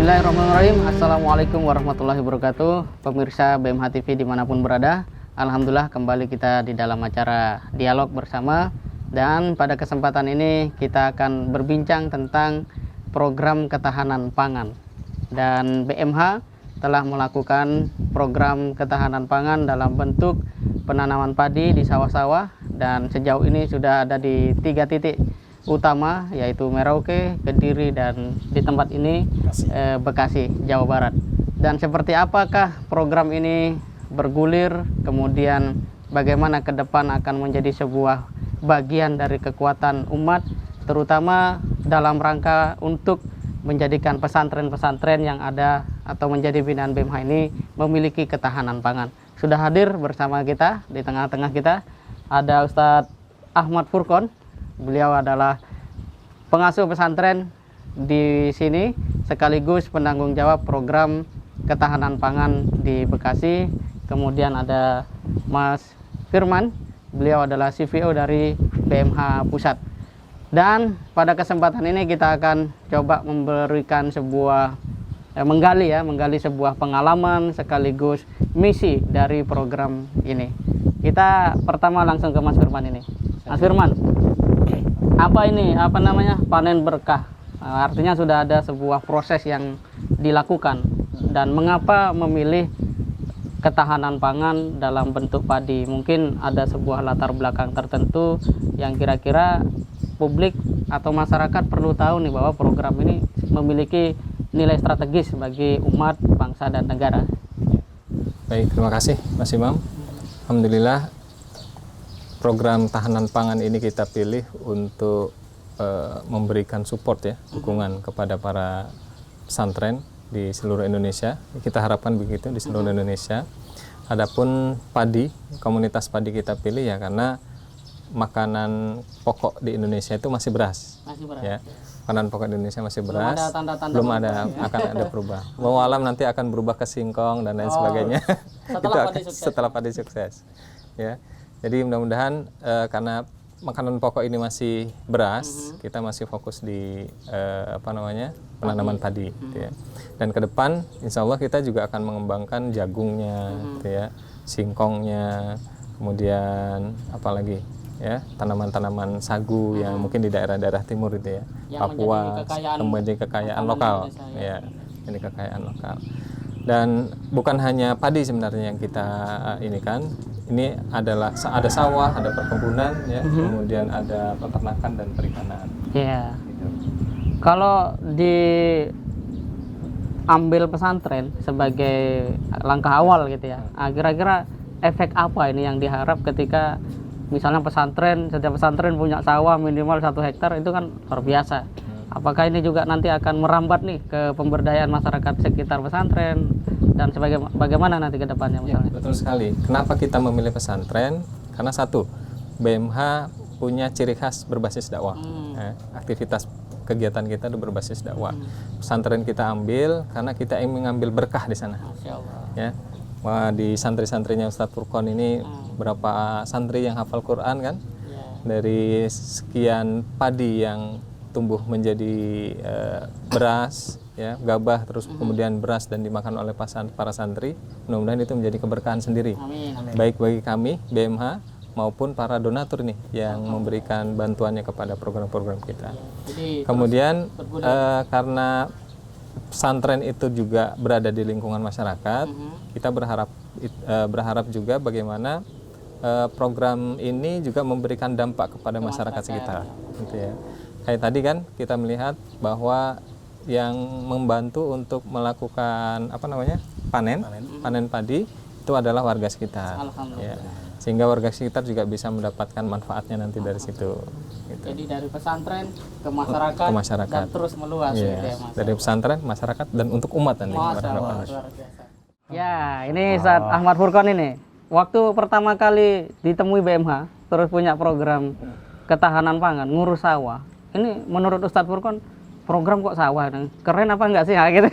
Bismillahirrahmanirrahim. Assalamualaikum warahmatullahi wabarakatuh. Pemirsa BMH TV dimanapun berada, alhamdulillah kembali kita di dalam acara dialog bersama. Dan pada kesempatan ini kita akan berbincang tentang program ketahanan pangan. Dan BMH telah melakukan program ketahanan pangan dalam bentuk penanaman padi di sawah-sawah, dan sejauh ini sudah ada di 3 titik utama, yaitu Merauke, Kediri, dan di tempat ini Bekasi, Jawa Barat. Dan seperti apakah program ini bergulir, kemudian bagaimana ke depan akan menjadi sebuah bagian dari kekuatan umat, terutama dalam rangka untuk menjadikan pesantren-pesantren yang ada atau menjadi binaan BMH ini memiliki ketahanan pangan. Sudah hadir bersama kita, di tengah-tengah kita ada Ustadz Ahmad Furqon. Beliau adalah pengasuh pesantren di sini, sekaligus penanggung jawab program ketahanan pangan di Bekasi. Kemudian ada Mas Firman, beliau adalah CVO dari BMH Pusat. Dan pada kesempatan ini kita akan coba memberikan sebuah menggali sebuah pengalaman sekaligus misi dari program ini. Kita pertama langsung ke Mas Firman ini. Mas Firman, apa ini panen berkah? Artinya sudah ada sebuah proses yang dilakukan, dan mengapa memilih ketahanan pangan dalam bentuk padi? Mungkin ada sebuah latar belakang tertentu yang kira-kira publik atau masyarakat perlu tahu nih, bahwa program ini memiliki nilai strategis bagi umat, bangsa, dan negara. Baik, terima kasih Mas Imam. Alhamdulillah, program tahanan pangan ini kita pilih untuk memberikan support ya, dukungan kepada para pesantren di seluruh Indonesia. Kita harapkan begitu di seluruh Indonesia. Adapun padi, komunitas padi kita pilih ya karena makanan pokok di Indonesia itu masih beras. Ya. Makanan pokok di Indonesia masih beras. Belum ada akan ada berubah. Walau nanti akan berubah ke singkong dan lain sebagainya. Setelah padi sukses. Ya. Jadi mudah-mudahan karena makanan pokok ini masih beras, kita masih fokus di penanaman padi, gitu ya. Dan ke depan, insya Allah kita juga akan mengembangkan jagungnya, gitu ya, singkongnya, kemudian apalagi ya, tanaman-tanaman sagu yang mungkin di daerah-daerah timur itu ya, Papua, menjadi kekayaan lokal, ya, ini kekayaan lokal. Dan bukan hanya padi sebenarnya yang kita ini kan. Ini adalah ada sawah, ada perkebunan, ya, kemudian ada peternakan dan perikanan. Iya. Gitu. Kalau diambil pesantren sebagai langkah awal gitu ya, kira-kira efek apa ini yang diharap ketika misalnya setiap pesantren punya sawah minimal 1 hektar, itu kan luar biasa. Apakah ini juga nanti akan merambat nih ke pemberdayaan masyarakat sekitar pesantren, dan bagaimana nanti ke depannya misalnya? Ya, betul sekali. Kenapa kita memilih pesantren? Karena satu, BMH punya ciri khas berbasis dakwah. Aktivitas kegiatan kita itu berbasis dakwah. Pesantren kita ambil karena kita ingin mengambil berkah di sana. Masya Allah. Ya. Wah, di santri-santrinya Ustadz Furqon ini berapa santri yang hafal Quran kan? Dari sekian padi yang tumbuh menjadi beras, ya, gabah, terus kemudian beras dan dimakan oleh para santri. Mudah-mudahan itu menjadi keberkahan sendiri. Amin. Baik bagi kami BMH maupun para donatur nih yang memberikan bantuannya kepada program-program kita. Jadi, kemudian karena pesantren itu juga berada di lingkungan masyarakat, kita berharap juga bagaimana program ini juga memberikan dampak kepada masyarakat sekitar, gitu ya. Kayak tadi kan kita melihat bahwa yang membantu untuk melakukan panen padi itu adalah warga sekitar, ya. Sehingga warga sekitar juga bisa mendapatkan manfaatnya nanti dari situ. Gitu. Jadi dari pesantren ke masyarakat, dan terus meluas, gitu ya, Mas. Dari pesantren, masyarakat, dan untuk umat nanti. Ya, ini Ustadz Ahmad Furqon ini. Waktu pertama kali ditemui BMH, terus punya program ketahanan pangan, ngurus sawah. Ini menurut Ustadz Furqon, program kok sawah, keren apa enggak sih? Gitu.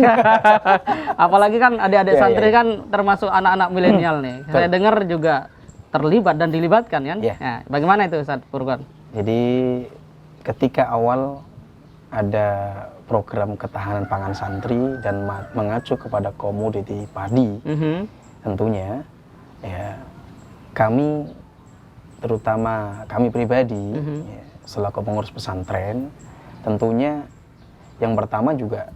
Apalagi kan adik-adik santri kan termasuk anak-anak milenial nih. Saya dengar juga terlibat dan dilibatkan kan? Nah, bagaimana itu Ustadz Furqon? Jadi ketika awal ada program ketahanan pangan santri dan mengacu kepada komoditi padi, tentunya ya kami, terutama kami pribadi ya, selaku pengurus pesantren, tentunya yang pertama juga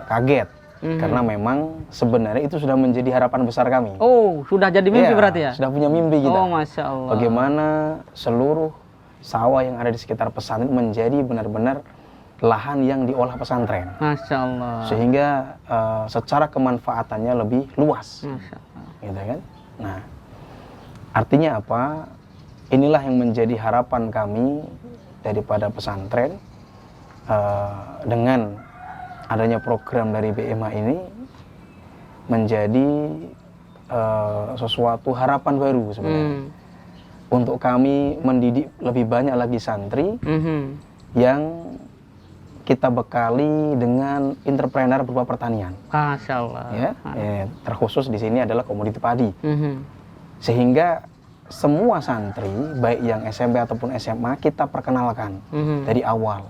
kaget karena memang sebenarnya itu sudah menjadi harapan besar kami. Oh, sudah jadi mimpi berarti ya? Sudah punya mimpi kita. Oh, Masya Allah. Bagaimana seluruh sawah yang ada di sekitar pesantren menjadi benar-benar lahan yang diolah pesantren. Masya Allah. Sehingga secara kemanfaatannya lebih luas. Masya Allah. Gitu kan? Nah, artinya apa? Inilah yang menjadi harapan kami daripada pesantren dengan adanya program dari BMH ini menjadi sesuatu harapan baru sebenarnya. Untuk kami mendidik lebih banyak lagi santri yang kita bekali dengan entrepreneur berupa pertanian. Masya Allah. Ya, terkhusus di sini adalah komoditi padi. Sehingga semua santri, baik yang SMP ataupun SMA, kita perkenalkan dari awal.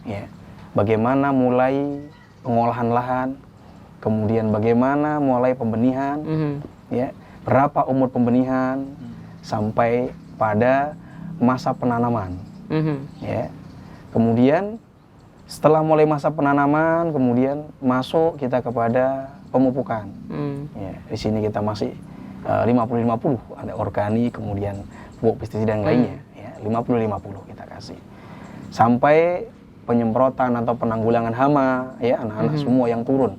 Ya, bagaimana mulai pengolahan lahan, kemudian bagaimana mulai pembenihan, ya, berapa umur pembenihan, sampai pada masa penanaman. Ya. Kemudian setelah mulai masa penanaman, kemudian masuk kita kepada pemupukan. Ya, di sini kita masih 50-50, ada organik, kemudian pupuk pestisida yang lainnya. Ya, 50-50 kita kasih. Sampai penyemprotan atau penanggulangan hama, ya, anak-anak semua yang turun.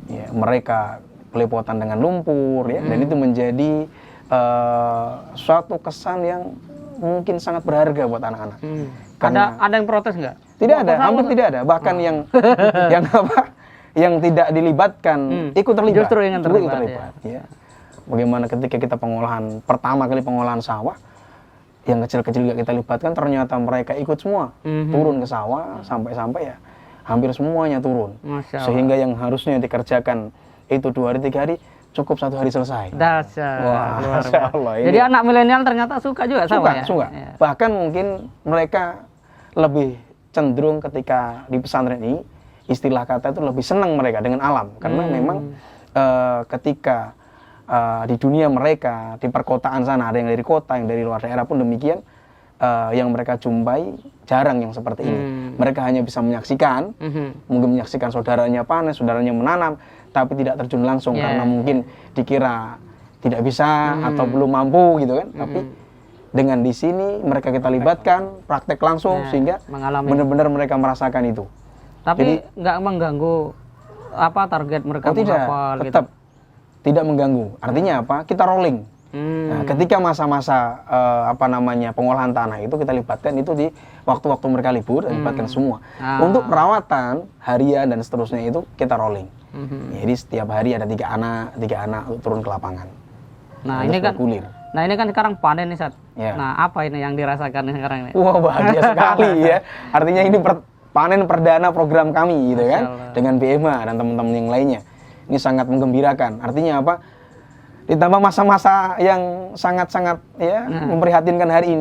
Ya, mereka pelepotan dengan lumpur, ya, dan itu menjadi suatu kesan yang mungkin sangat berharga buat anak-anak. Ada yang protes nggak? Tidak ada, hampir tidak ada. Bahkan yang yang tidak dilibatkan ikut terlibat. Justru ingin terlibat. Ya. Bagaimana ketika kita pertama kali pengolahan sawah, yang kecil-kecil juga kita libatkan, ternyata mereka ikut semua turun ke sawah sampai ya hampir semuanya turun. Sehingga yang harusnya dikerjakan itu 2 hari 3 hari cukup 1 hari selesai. Dasar. Wah, Masya Allah. Jadi anak milenial ternyata suka juga sama ya? Suka. Ya. Bahkan mungkin mereka lebih cenderung ketika di pesantren ini, istilah kata itu lebih senang mereka dengan alam. Karena memang ketika di dunia mereka, di perkotaan sana, ada yang dari kota, yang dari luar daerah pun demikian, yang mereka jumpai jarang yang seperti ini. Mereka hanya bisa menyaksikan, mungkin menyaksikan saudaranya panen, saudaranya menanam, tapi tidak terjun langsung karena mungkin dikira tidak bisa atau belum mampu gitu kan. Tapi dengan di sini mereka kita libatkan, praktek langsung sehingga benar-benar mereka merasakan itu. Tapi nggak mengganggu apa target mereka menghafal tetap gitu. Tidak mengganggu. Artinya apa? Kita rolling. Nah, ketika masa-masa pengolahan tanah itu kita libatkan itu di waktu-waktu mereka libur, libatkan semua. Untuk perawatan harian dan seterusnya itu kita rolling. Jadi setiap hari ada 3 anak untuk turun ke lapangan. Nah, ini kan bergulir. Nah, ini kan sekarang panen nih, Sat. Ya. Nah, apa ini yang dirasakan sekarang ini? Wah, bahagia sekali ya. Artinya ini panen perdana program kami gitu kan, dengan BMA dan teman-teman yang lainnya. Ini sangat menggembirakan. Artinya apa? Ditambah masa-masa yang sangat-sangat ya memprihatinkan hari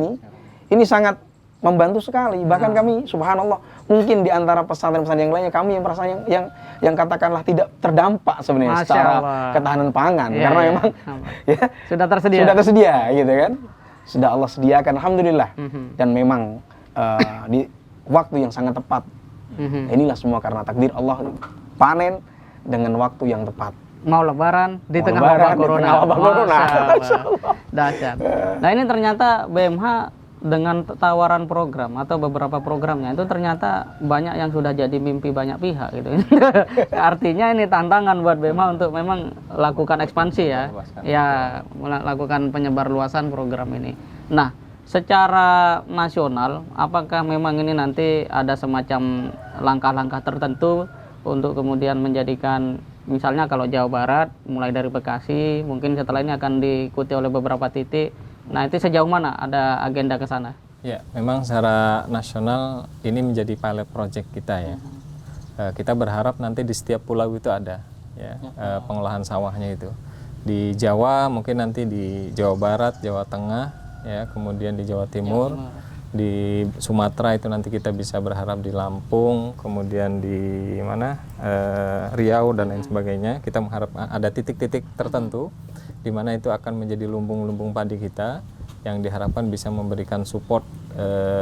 ini sangat membantu sekali. Bahkan kami, subhanallah, mungkin di antara pesantren-pesantren yang lainnya, kami yang merasa yang katakanlah tidak terdampak sebenarnya secara ketahanan pangan, karena memang ya sudah tersedia gitu kan. Sudah Allah sediakan, alhamdulillah. Dan memang di waktu yang sangat tepat. Inilah semua karena takdir Allah, panen dengan waktu yang tepat. Mau lebaran di tengah wabah corona. Dahsyat. Nah, ini ternyata BMH dengan tawaran program atau beberapa programnya itu ternyata banyak yang sudah jadi mimpi banyak pihak gitu. Artinya ini tantangan buat BMH untuk memang lakukan ekspansi ya. Ya, melakukan penyebar luasan program ini. Nah, secara nasional apakah memang ini nanti ada semacam langkah-langkah tertentu untuk kemudian menjadikan, misalnya kalau Jawa Barat mulai dari Bekasi, mungkin setelah ini akan diikuti oleh beberapa titik. Nah, itu sejauh mana ada agenda ke sana? Ya, memang secara nasional ini menjadi pilot project kita ya. Kita berharap nanti di setiap pulau itu ada ya pengolahan sawahnya itu. Di Jawa mungkin nanti di Jawa Barat, Jawa Tengah ya, kemudian di Jawa Timur, Di Sumatera itu nanti kita bisa berharap di Lampung, kemudian di mana Riau dan lain sebagainya. Kita mengharap ada titik-titik tertentu di mana itu akan menjadi lumbung-lumbung padi kita yang diharapkan bisa memberikan support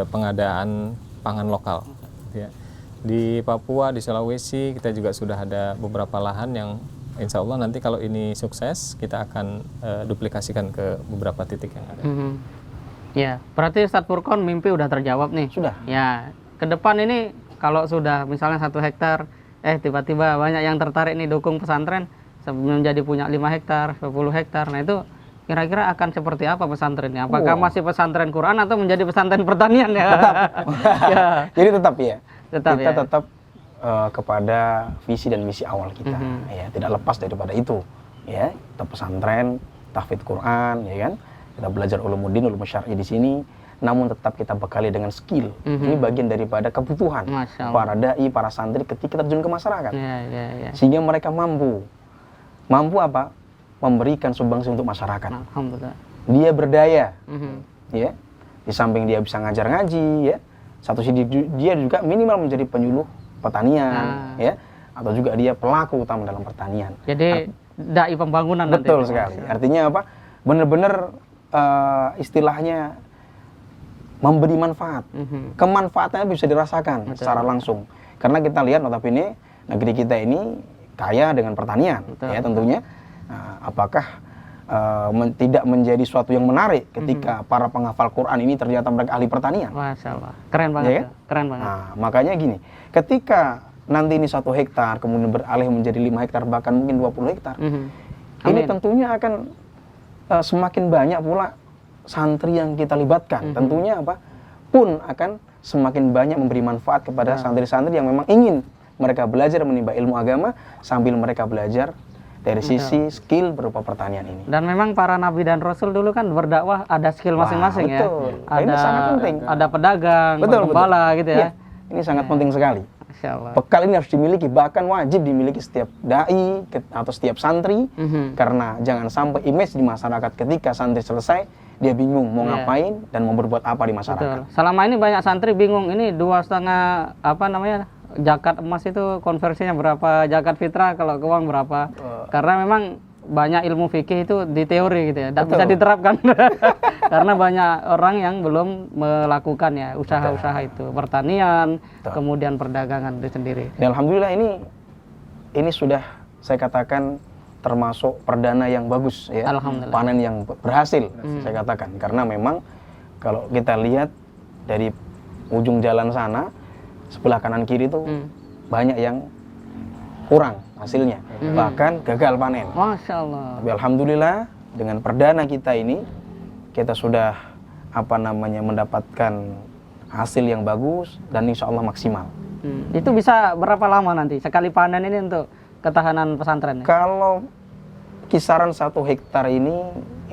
pengadaan pangan lokal. Ya. Di Papua, di Sulawesi kita juga sudah ada beberapa lahan yang insya Allah nanti kalau ini sukses kita akan duplikasikan ke beberapa titik yang ada. Ya, berarti Ustadz Furqon mimpi udah terjawab nih. Sudah. Ya, ke depan ini kalau sudah misalnya 1 hektar, tiba-tiba banyak yang tertarik nih dukung pesantren, sebelum jadi punya 5 hektar, 10 hektar. Nah itu kira-kira akan seperti apa pesantrennya? Apakah masih pesantren Quran atau menjadi pesantren pertanian ya? Tetap. Ya. Jadi tetap ya. Tetap kita ya. tetap kepada visi dan misi awal kita, ya tidak lepas daripada itu, ya kita pesantren, tahfidz Quran, ya kan, kita belajar ulumuddin, ulum syar'i di sini, namun tetap kita bekali dengan skill. Ini bagian daripada kebutuhan para dai, para santri ketika terjun ke masyarakat, sehingga mereka mampu apa? Memberikan sumbangsi untuk masyarakat. Alhamdulillah. Dia berdaya, ya, di samping dia bisa ngajar ngaji, ya. Satu sisi dia juga minimal menjadi penyuluh pertanian, ya, atau juga dia pelaku utama dalam pertanian. Jadi dai pembangunan. Betul nanti, sekali. Artinya apa? Benar-benar istilahnya memberi manfaat. Kemanfaatannya bisa dirasakan secara langsung. Karena kita lihat notabene negeri kita ini kaya dengan pertanian, ya tentunya. Apakah tidak menjadi suatu yang menarik ketika para penghafal Quran ini ternyata mereka ahli pertanian? Masya Allah, keren banget, ya kan? Keren banget. Nah, makanya gini, ketika nanti ini 1 hektar kemudian beralih menjadi 5 hektar bahkan mungkin 20 hektar, ini tentunya akan semakin banyak pula santri yang kita libatkan. Tentunya apa? Pun akan semakin banyak memberi manfaat kepada santri-santri yang memang ingin mereka belajar menimba ilmu agama sambil mereka belajar dari sisi skill berupa pertanian ini. Dan memang para nabi dan rasul dulu kan berdakwah ada skill masing-masing ya. Ada, ini sangat penting. Ada pedagang, bergembala gitu ya. Ini sangat penting sekali. Masya Allah. Bekal ini harus dimiliki, bahkan wajib dimiliki setiap dai atau setiap santri, karena jangan sampai image di masyarakat ketika santri selesai dia bingung mau ngapain dan mau berbuat apa di masyarakat. Betul. Selama ini banyak santri bingung ini 2,5 zakat emas itu konversinya berapa, zakat fitrah kalau ke uang berapa. Karena memang banyak ilmu fikih itu di teori gitu ya, tidak bisa diterapkan. Karena banyak orang yang belum melakukan ya usaha-usaha itu, pertanian, kemudian perdagangan itu sendiri. Ya, alhamdulillah ini sudah saya katakan termasuk perdana yang bagus ya, panen yang berhasil saya katakan. Karena memang kalau kita lihat dari ujung jalan sana, sebelah kanan kiri itu banyak yang kurang hasilnya, bahkan gagal panen. Masya Allah. Tapi alhamdulillah dengan perdana kita ini kita sudah mendapatkan hasil yang bagus dan insya Allah maksimal. Itu bisa berapa lama nanti sekali panen ini untuk ketahanan pesantren? Kalau kisaran 1 hektar ini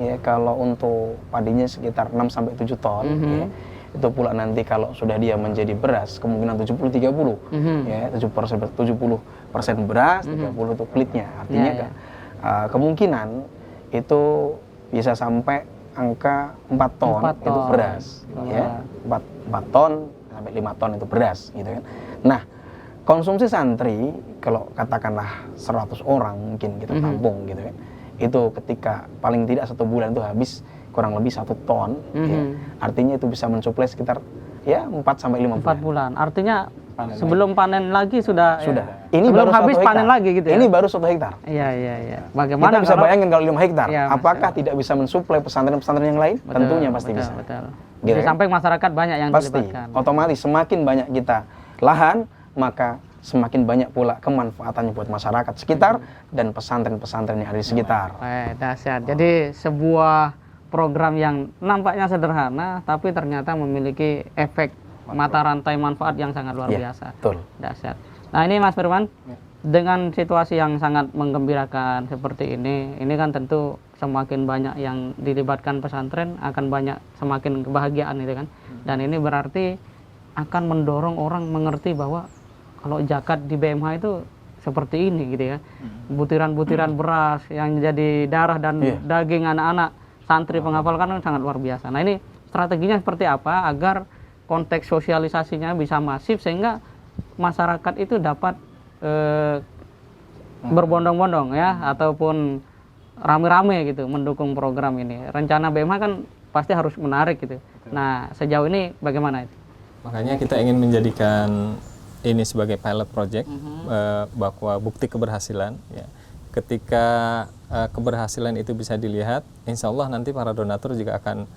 ya, kalau untuk padinya sekitar 6-7 ton ya, itu pula nanti kalau sudah dia menjadi beras kemungkinan 70-30 ya, 70% beras, 30 untuk kulitnya. Artinya kemungkinan itu bisa sampai angka 4 ton itu beras ya, 4 ton sampai 5 ton itu beras gitu kan. Nah, konsumsi santri kalau katakanlah 100 orang mungkin kita tampung gitu kan, itu ketika paling tidak 1 bulan itu habis kurang lebih 1 ton ya. Artinya itu bisa mensuplai sekitar ya 4-5 bulan. 4 bulan. Artinya sebelum panen lagi sudah. Ya. Ini sebelum baru habis panen lagi gitu ya. Ini baru 1 hektar. Iya. Bagaimana kita bisa bayangin kalau 5 hektar, ya, apakah tidak bisa mensuplai pesantren-pesantren yang lain? Tentunya pasti bisa. Betul. Gitu, Jadi sampai masyarakat banyak yang dilibatkan. Otomatis semakin banyak kita lahan, maka semakin banyak pula kemanfaatannya buat masyarakat sekitar dan pesantren-pesantren yang ada di sekitar. Dahsyat. Jadi sebuah program yang nampaknya sederhana tapi ternyata memiliki efek mata rantai manfaat yang sangat luar biasa. Betul. Dahsyat. Nah, ini Mas Firman, dengan situasi yang sangat menggembirakan seperti ini kan tentu semakin banyak yang dilibatkan pesantren akan banyak semakin kebahagiaan itu kan. Dan ini berarti akan mendorong orang mengerti bahwa kalau zakat di BMH itu seperti ini gitu ya. Butiran-butiran beras yang jadi darah dan daging anak-anak santri penghafal kan sangat luar biasa. Nah, ini strateginya seperti apa agar konteks sosialisasinya bisa masif sehingga masyarakat itu dapat berbondong-bondong ya, ataupun rame-rame gitu mendukung program ini. Rencana BMH kan pasti harus menarik gitu. Nah, sejauh ini bagaimana itu? Makanya kita ingin menjadikan ini sebagai pilot project, bahwa bukti keberhasilan ya. Ketika keberhasilan itu bisa dilihat, insya Allah nanti para donatur juga akan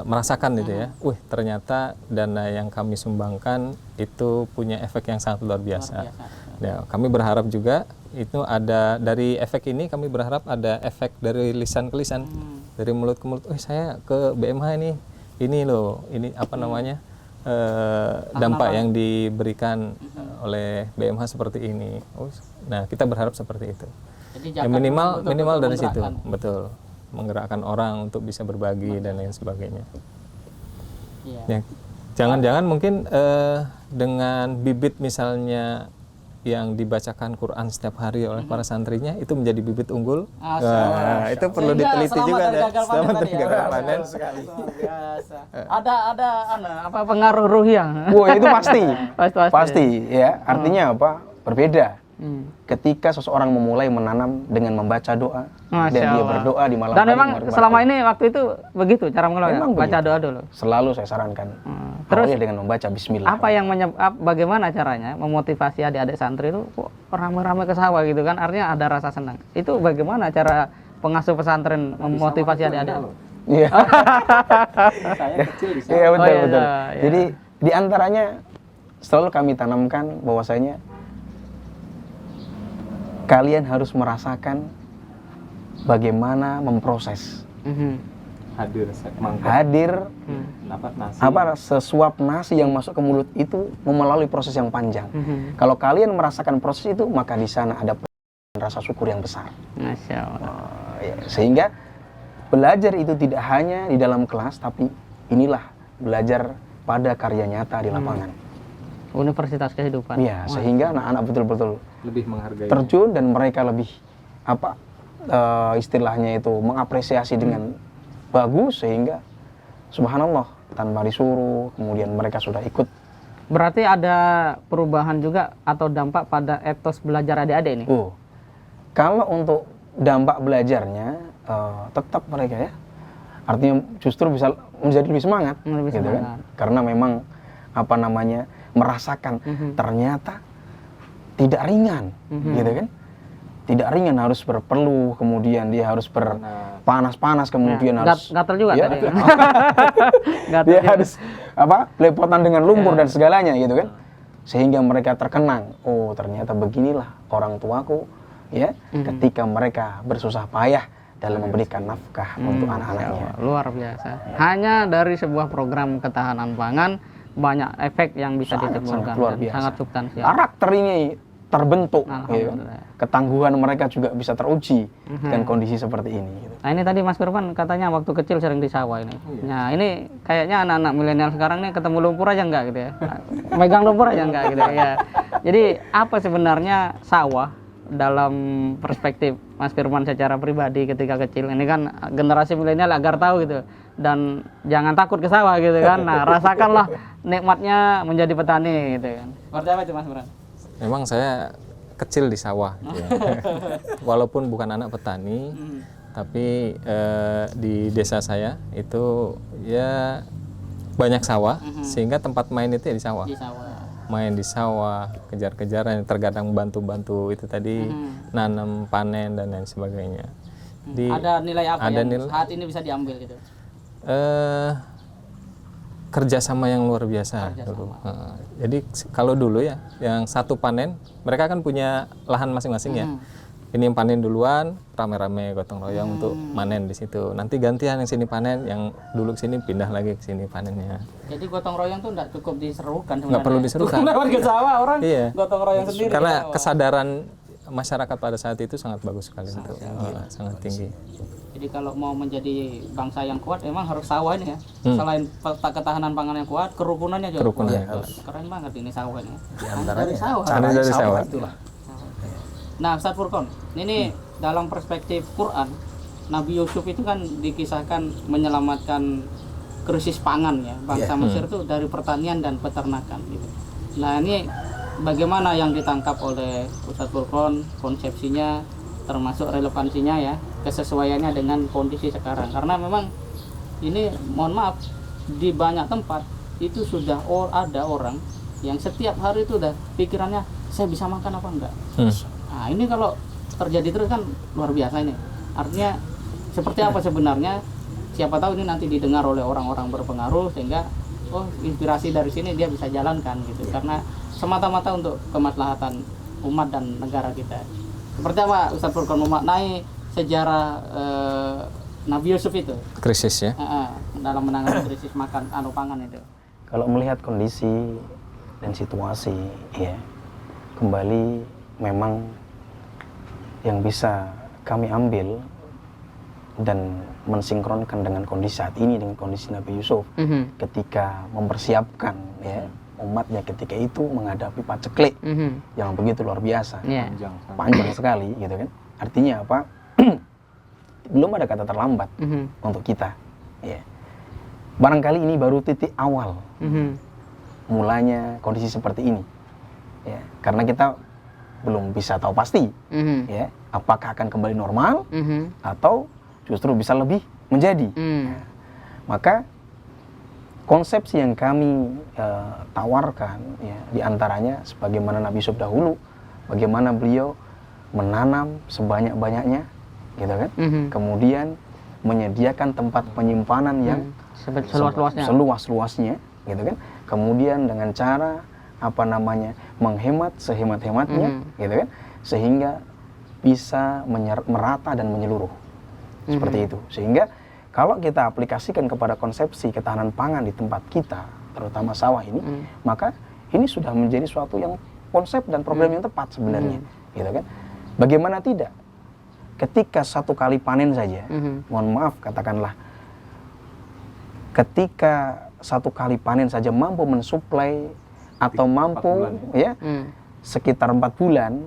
merasakan gitu ya. Ternyata dana yang kami sumbangkan itu punya efek yang sangat luar biasa. Ya, kami berharap juga itu ada dari efek ini, kami berharap ada efek dari lisan ke lisan, dari mulut ke mulut. Saya ke BMH ini loh, ini apa namanya, dampak yang diberikan oleh BMH seperti ini. Nah, kita berharap seperti itu. Jadi Ya, minimal dari situ, betul, menggerakkan orang untuk bisa berbagi dan lain sebagainya. Ya, jangan-jangan mungkin dengan bibit misalnya yang dibacakan Quran setiap hari oleh para santrinya itu menjadi bibit unggul. Nah, itu perlu diteliti juga ya. Selamat dari gagal panen. Ada apa pengaruh ruhiyah? Wah, itu pasti. Pasti. Ya. Artinya apa? Berbeda. Ketika seseorang memulai menanam dengan membaca doa, dan dia berdoa di malam hari. Dan memang selama ini waktu itu begitu cara mengelolanya, baca doa dulu. Selalu saya sarankan. Terus dengan membaca Bismillah. Apa yang bagaimana caranya memotivasi adik-adik santri itu kok rame-rame ke sawah gitu kan? Artinya ada rasa senang. Itu bagaimana cara pengasuh pesantren memotivasi adik-adik? Iya. Saya kecil di sana. Iya, betul. Iya. Jadi di antaranya selalu kami tanamkan bahwasanya kalian harus merasakan bagaimana memproses. Hadir sesuap nasi yang masuk ke mulut itu melalui proses yang panjang. Kalau kalian merasakan proses itu, maka di sana ada rasa syukur yang besar. Masya Allah. Sehingga belajar itu tidak hanya di dalam kelas, tapi inilah belajar pada karya nyata di lapangan. Universitas kehidupan. Iya, sehingga anak-anak betul-betul lebih menghargai, terjun, dan mereka lebih istilahnya itu mengapresiasi dengan bagus, sehingga subhanallah tanpa disuruh kemudian mereka sudah ikut. Berarti ada perubahan juga atau dampak pada etos belajar adik-adik ini? Kalau untuk dampak belajarnya tetap mereka ya, artinya justru bisa menjadi lebih semangat, gitu kan? Karena memang merasakan ternyata tidak ringan, gitu kan? Tidak ringan, harus berpeluh, kemudian dia harus berpanas-panas, kemudian harus gatal juga ya, tadi. dia harus belepotan dengan lumpur dan segalanya, gitu kan? Sehingga mereka terkenang, ternyata beginilah orang tuaku ya, ketika mereka bersusah payah dalam memberikan nafkah untuk anak-anaknya. Luar biasa. Hanya dari sebuah program ketahanan pangan banyak efek yang bisa ditimbulkan, luar biasa. Sangat substansial. Karakter ini terbentuk, gitu. Ketangguhan mereka juga bisa teruji dengan kondisi seperti ini. Gitu. Nah, ini tadi Mas Firman katanya waktu kecil sering di sawah ini. Nah, ini kayaknya anak-anak milenial sekarang nih ketemu lumpur aja enggak gitu ya. Megang lumpur aja enggak gitu ya. Jadi apa sebenarnya sawah dalam perspektif Mas Firman secara pribadi ketika kecil? Ini kan generasi milenial agar tahu gitu. Dan jangan takut ke sawah gitu kan. Nah, rasakanlah nikmatnya menjadi petani gitu kan. Seperti apa itu Mas Firman? Memang saya kecil di sawah gitu ya. Walaupun bukan anak petani, tapi di desa saya itu ya banyak sawah, sehingga tempat main itu ya di sawah. Main di sawah, kejar-kejaran, terkadang bantu-bantu itu tadi, nanam, panen dan lain sebagainya. Ada nilai apa yang saat ini bisa diambil gitu? Kerjasama yang luar biasa dulu. Jadi kalau dulu ya, yang satu panen, mereka kan punya lahan masing-masing ya. Ini yang panen duluan, rame-rame gotong royong untuk manen di situ. Nanti gantian yang sini panen, yang dulu sini pindah lagi ke sini panennya. Jadi gotong royong tuh nggak cukup diserukan sebenarnya. Nggak perlu diserukan. Lewat ke sawah orang gotong royong sendiri. Karena kesadaran masyarakat pada saat itu sangat bagus sekali, sangat tinggi. Jadi kalau mau menjadi bangsa yang kuat, memang harus sawah ini ya. Selain ketahanan pangan yang kuat, kerukunannya juga. Keren banget ini sawah ini. Dari sawah. Dari sawah itulah. Nah, Ustaz Furqon, ini dalam perspektif Quran, Nabi Yusuf itu kan dikisahkan menyelamatkan krisis pangan ya bangsa Mesir itu dari pertanian dan peternakan gitu. Nah ini bagaimana yang ditangkap oleh Ustadz Furqon, konsepsinya termasuk relevansinya ya, kesesuaiannya dengan kondisi sekarang, karena memang ini mohon maaf di banyak tempat itu sudah ada orang yang setiap hari itu udah pikirannya saya bisa makan apa enggak. Nah ini kalau terjadi terus kan luar biasa ini. Artinya seperti apa sebenarnya, siapa tahu ini nanti didengar oleh orang-orang berpengaruh sehingga oh inspirasi dari sini dia bisa jalankan gitu, karena semata-mata untuk kemaslahatan umat dan negara kita. Seperti apa Ustadz Furqon memaknai sejarah Nabi Yusuf itu krisis ya dalam menangani krisis pangan itu? Kalau melihat kondisi dan situasi ya, kembali memang yang bisa kami ambil dan mensinkronkan dengan kondisi saat ini dengan kondisi Nabi Yusuf ketika mempersiapkan ya umatnya ketika itu menghadapi paceklik yang begitu luar biasa, panjang sekali gitu kan. Artinya apa? Belum ada kata terlambat untuk kita ya. Barangkali ini baru titik awal mulanya kondisi seperti ini ya, karena kita belum bisa tahu pasti ya apakah akan kembali normal atau justru bisa lebih menjadi. Nah, maka konsepsi yang kami tawarkan ya, diantaranya sebagaimana Nabi Yusuf dahulu, bagaimana beliau menanam sebanyak-banyaknya gitu kan, kemudian menyediakan tempat penyimpanan yang seluas-luasnya gitu kan, kemudian dengan cara menghemat sehemat-hematnya gitu kan, sehingga bisa merata dan menyeluruh seperti itu. Sehingga kalau kita aplikasikan kepada konsepsi ketahanan pangan di tempat kita, terutama sawah ini, maka ini sudah menjadi suatu yang konsep dan program yang tepat sebenarnya, gitu kan? Bagaimana tidak? Ketika satu kali panen saja, mohon maaf katakanlah, ketika satu kali panen saja mampu mensuplai atau mampu ya sekitar 4 bulan,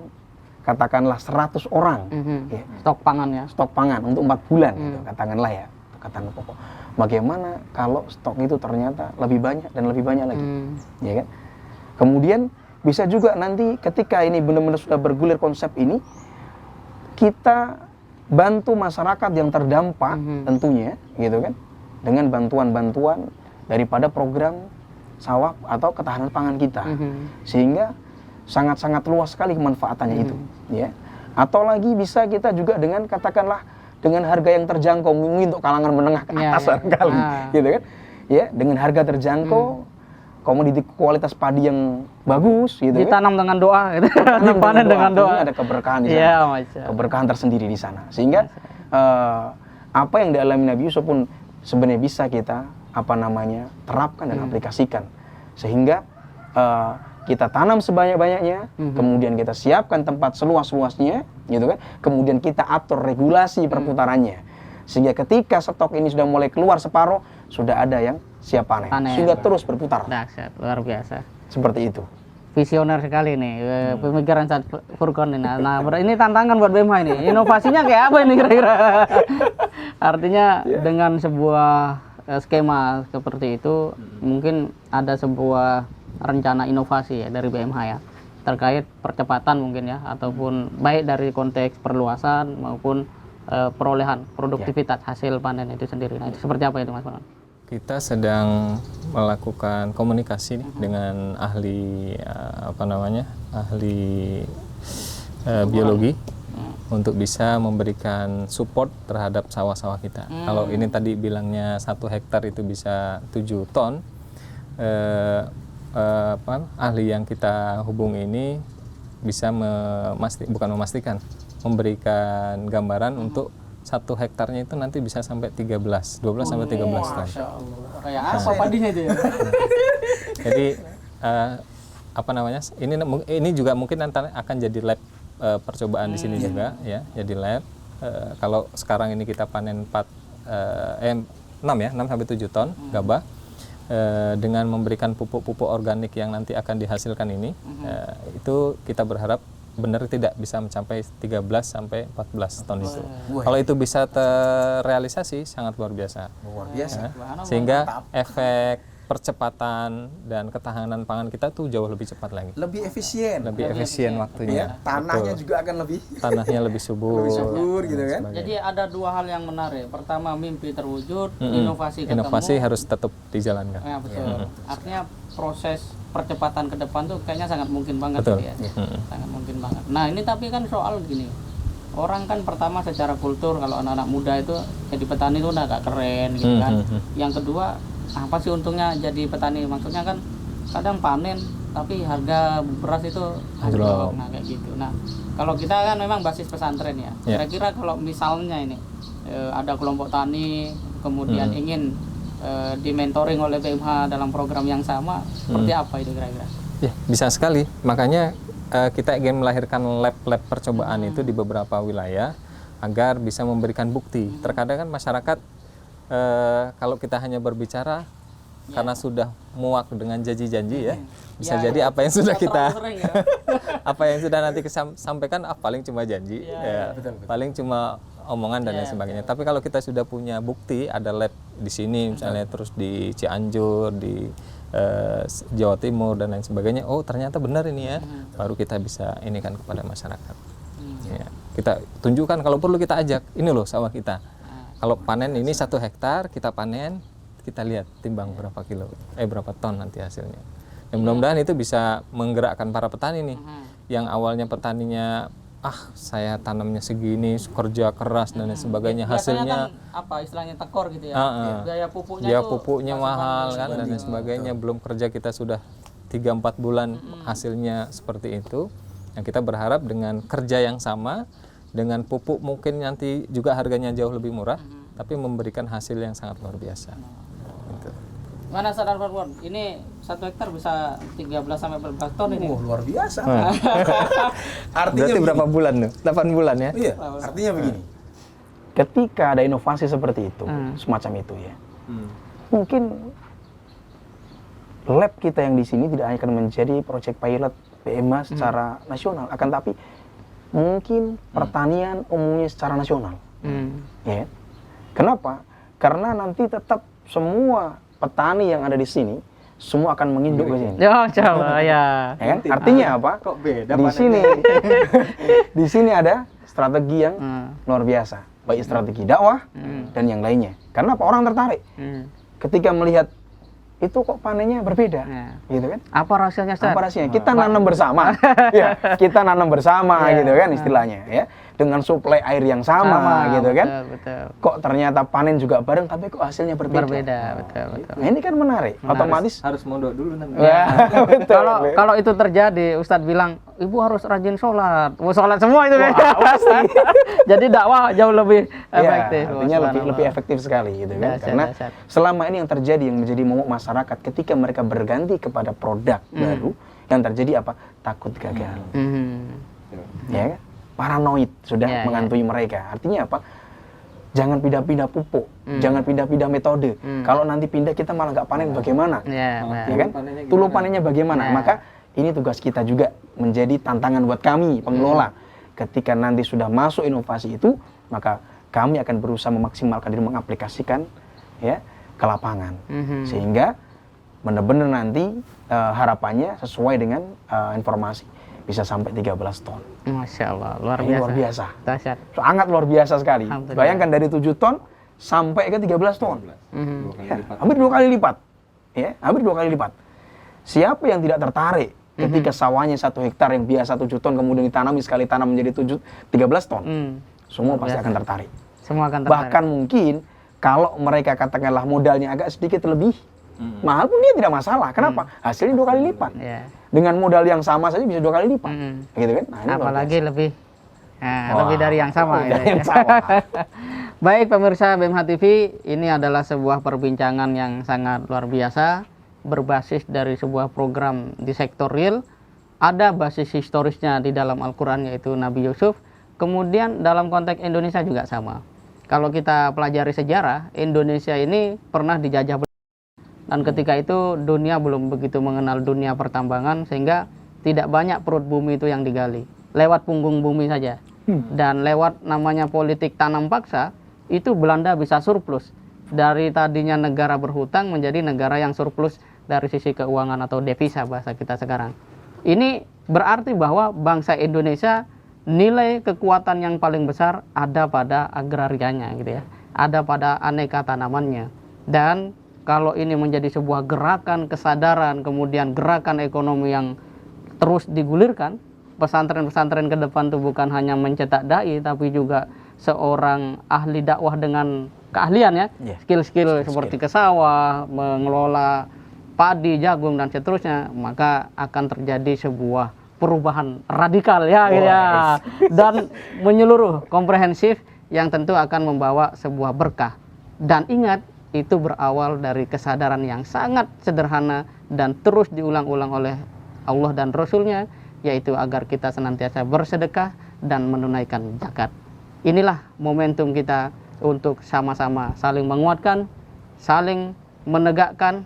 katakanlah 100 orang ya, stok pangan ya, stok pangan untuk 4 bulan gitu, katakanlah ya, katakan pokok. Bagaimana kalau stok itu ternyata lebih banyak dan lebih banyak lagi, ya kan? Kemudian bisa juga nanti ketika ini benar-benar sudah bergulir konsep ini, kita bantu masyarakat yang terdampak tentunya, gitu kan, dengan bantuan-bantuan daripada program sawah atau ketahanan pangan kita, sehingga sangat-sangat luas sekali kemanfaatannya itu, ya. Atau lagi bisa kita juga dengan katakanlah dengan harga yang terjangkau, mungkin untuk kalangan menengah ke atas barangkali, gitu kan, ya, dengan harga terjangkau, komoditi kualitas padi yang bagus, gitu. Ditanam kan? Dengan doa, gitu. Dipanen dengan doa. Ada keberkahan di sana, keberkahan tersendiri di sana, sehingga apa yang dialami Nabi Yusuf pun sebenarnya bisa kita terapkan dan aplikasikan, sehingga kita tanam sebanyak-banyaknya, kemudian kita siapkan tempat seluas-luasnya, gitu kan. Kemudian kita atur regulasi perputarannya, sehingga ketika stok ini sudah mulai keluar separuh, sudah ada yang siap panen. Sehingga terus berputar. Dahsyat, luar biasa. Seperti itu. Visioner sekali nih pemikiran Ustadz Furqon ini. Nah, ini tantangan buat BMH ini. Inovasinya kayak apa ini kira-kira? Artinya dengan sebuah skema seperti itu, mungkin ada sebuah rencana inovasi ya dari BMH ya, terkait percepatan mungkin ya, ataupun baik dari konteks perluasan maupun perolehan produktivitas hasil panen itu sendiri. Nah, itu seperti apa itu Mas Furqon? Kita sedang melakukan komunikasi dengan ahli biologi untuk bisa memberikan support terhadap sawah-sawah kita. Kalau ini tadi bilangnya 1 hektar itu bisa 7 ton, ahli yang kita hubungi ini bisa memberikan gambaran untuk 1 hektarnya itu nanti bisa sampai 12 sampai 13 ton. Masya Allah. Kayak apa padinya itu ya? Jadi ini juga mungkin nanti akan jadi lab percobaan di sini juga ya, jadi lab. Kalau sekarang ini kita panen 6 sampai 7 ton gabah, dengan memberikan pupuk-pupuk organik yang nanti akan dihasilkan ini, itu kita berharap benar tidak bisa mencapai 13 sampai 14 ton itu. Kalau itu bisa terrealisasi sangat luar biasa. Luar biasa. Sehingga efek percepatan dan ketahanan pangan kita tuh jauh lebih cepat lagi. Lebih efisien. Lebih efisien waktunya. Tanahnya Betul. juga akan lebih Tanahnya lebih subur. lebih subur gitu kan. sebagainya. Jadi ada dua hal yang menarik. Pertama, mimpi terwujud, inovasi ketemu. Inovasi harus tetap dijalankan. Ya, betul. Artinya proses percepatan ke depan tuh kayaknya sangat mungkin banget Betul. ya. Sangat mungkin banget. Nah, ini tapi kan soal gini. Orang kan pertama secara kultur kalau anak-anak muda itu jadi petani itu udah agak keren gitu kan. Yang kedua, apa sih untungnya jadi petani? Maksudnya kan kadang panen tapi harga beras itu anjlok. Nah, kayak gitu. Nah, kalau kita kan memang basis pesantren ya. Kira-kira kalau misalnya ini ada kelompok tani kemudian ingin dimentoring oleh BMH dalam program yang sama, seperti apa itu kira-kira? Ya, bisa sekali. Makanya kita ingin melahirkan lab-lab percobaan itu di beberapa wilayah agar bisa memberikan bukti. Terkadang kan masyarakat kalau kita hanya berbicara karena sudah muak dengan janji-janji ya, bisa jadi apa yang sudah kita apa yang sudah nanti sampaikan paling cuma janji, paling cuma omongan dan lain sebagainya. Tapi kalau kita sudah punya bukti, ada lab di sini misalnya, terus di Cianjur, di Jawa Timur dan lain sebagainya, oh ternyata benar ini ya, baru kita bisa ini kan kepada masyarakat. Ya, kita tunjukkan, kalau perlu kita ajak, ini loh sawah kita. Kalau panen ini 1 hektar, kita panen, kita lihat timbang berapa kilo, berapa ton nanti hasilnya. Dan mudah-mudahan itu bisa menggerakkan para petani nih, yang awalnya petaninya saya tanamnya segini, kerja keras dan lain sebagainya, hasilnya kan apa istilahnya tekor gitu ya. Biaya pupuknya mahal kan dan lain sebagainya, belum kerja kita sudah 3-4 bulan hasilnya seperti itu. Yang kita berharap dengan kerja yang sama, dengan pupuk mungkin nanti juga harganya jauh lebih murah, tapi memberikan hasil yang sangat luar biasa. Gitu. Mana sadar Farwan? Ini 1 hektar bisa 13 sampai 14 ton ini. Luar biasa. Artinya berarti berapa bulan tuh? 8 bulan ya? Iya, artinya begini. Ketika ada inovasi seperti itu, semacam itu ya. Mungkin lab kita yang di sini tidak akan menjadi proyek pilot BMH secara nasional, akan tapi mungkin pertanian umumnya secara nasional. Ya. Kenapa? Karena nanti tetap semua petani yang ada di sini semua akan menginduk ke sini. Ya, coba ya. Kan? Artinya apa? Kok beda di sini? Di sini ada strategi yang luar biasa, baik strategi dakwah dan yang lainnya. Karena apa? Orang tertarik ketika melihat itu kok panennya berbeda, gitu kan? Apa rahasianya, Ustaz? Apa rahasianya? Kita nanam bersama, ya, kita nanam bersama, gitu kan istilahnya, ya, dengan suplai air yang sama gitu kan? Betul. Kok ternyata panen juga bareng, tapi kok hasilnya berbeda? Betul. Nah, ini kan menarik. Otomatis harus mondok dulu nanti. Ya, betul. Kalau itu terjadi, Ustadz bilang, ibu harus rajin sholat. Mau sholat semua itu kan? Pasti. Jadi dakwah jauh lebih efektif. Ya, artinya lebih efektif sekali gitu kan? Karena selama ini yang terjadi, yang menjadi momok masyarakat ketika mereka berganti kepada produk baru, yang terjadi apa? Takut gagal. Ya kan? Paranoid sudah menghantui mereka. Artinya apa? Jangan pindah-pindah pupuk, jangan pindah-pindah metode. Kalau nanti pindah kita malah nggak panen bagaimana? Ya kan? Tulu panennya bagaimana? Maka ini tugas kita juga menjadi tantangan buat kami pengelola. Ketika nanti sudah masuk inovasi itu, maka kami akan berusaha memaksimalkan diri, mengaplikasikan ya ke lapangan, sehingga benar-benar nanti harapannya sesuai dengan informasi bisa sampai 13 ton. Masya Allah, luar Ini biasa. luar biasa. Dahsyat. Sangat luar biasa sekali. Bayangkan dari 7 ton sampai ke 13 ton. Ya, hampir 2 kali lipat. Ya, hampir 2 kali lipat. Siapa yang tidak tertarik ketika sawahnya 1 hektar yang biasa 7 ton kemudian ditanami sekali tanam menjadi 13 ton? Semua pasti akan tertarik. Semua akan tertarik. Bahkan mungkin kalau mereka katakanlah modalnya agak sedikit lebih mahal pun dia tidak masalah. Kenapa? Hasilnya 2 kali lipat. Dengan modal yang sama saja bisa 2 kali lipat. Gitu kan? Nah, apalagi lebih dari yang sama. Yang sama. Baik pemirsa BMH TV, ini adalah sebuah perbincangan yang sangat luar biasa, berbasis dari sebuah program di sektor real, ada basis historisnya di dalam Al-Quran yaitu Nabi Yusuf, kemudian dalam konteks Indonesia juga sama. Kalau kita pelajari sejarah, Indonesia ini pernah dijajah dan ketika itu dunia belum begitu mengenal dunia pertambangan, sehingga tidak banyak perut bumi itu yang digali. lewat punggung bumi saja. Dan lewat namanya politik tanam paksa, itu Belanda bisa surplus. Dari tadinya negara berhutang menjadi negara yang surplus dari sisi keuangan atau devisa bahasa kita sekarang. Ini berarti bahwa bangsa Indonesia nilai kekuatan yang paling besar ada pada agrarianya gitu ya. Ada pada aneka tanamannya. Dan kalau ini menjadi sebuah gerakan kesadaran, kemudian gerakan ekonomi yang terus digulirkan, pesantren-pesantren ke depan itu bukan hanya mencetak dai, tapi juga seorang ahli dakwah dengan keahlian ya, skill-skill seperti ke sawah, mengelola padi, jagung dan seterusnya, maka akan terjadi sebuah perubahan radikal ya, gitu ya, dan menyeluruh, komprehensif, yang tentu akan membawa sebuah berkah. Dan ingat, itu berawal dari kesadaran yang sangat sederhana dan terus diulang-ulang oleh Allah dan Rasul-Nya, yaitu agar kita senantiasa bersedekah dan menunaikan zakat. Inilah momentum kita untuk sama-sama saling menguatkan, saling menegakkan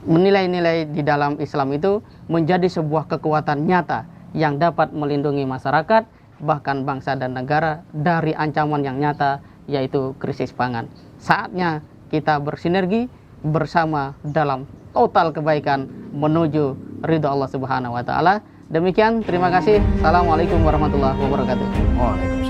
nilai-nilai di dalam Islam itu menjadi sebuah kekuatan nyata yang dapat melindungi masyarakat, bahkan bangsa dan negara dari ancaman yang nyata, yaitu krisis pangan. Saatnya kita bersinergi bersama dalam total kebaikan menuju ridha Allah Subhanahu wa taala. Demikian, terima kasih. Assalamualaikum warahmatullahi wabarakatuh. Waalaikumsalam.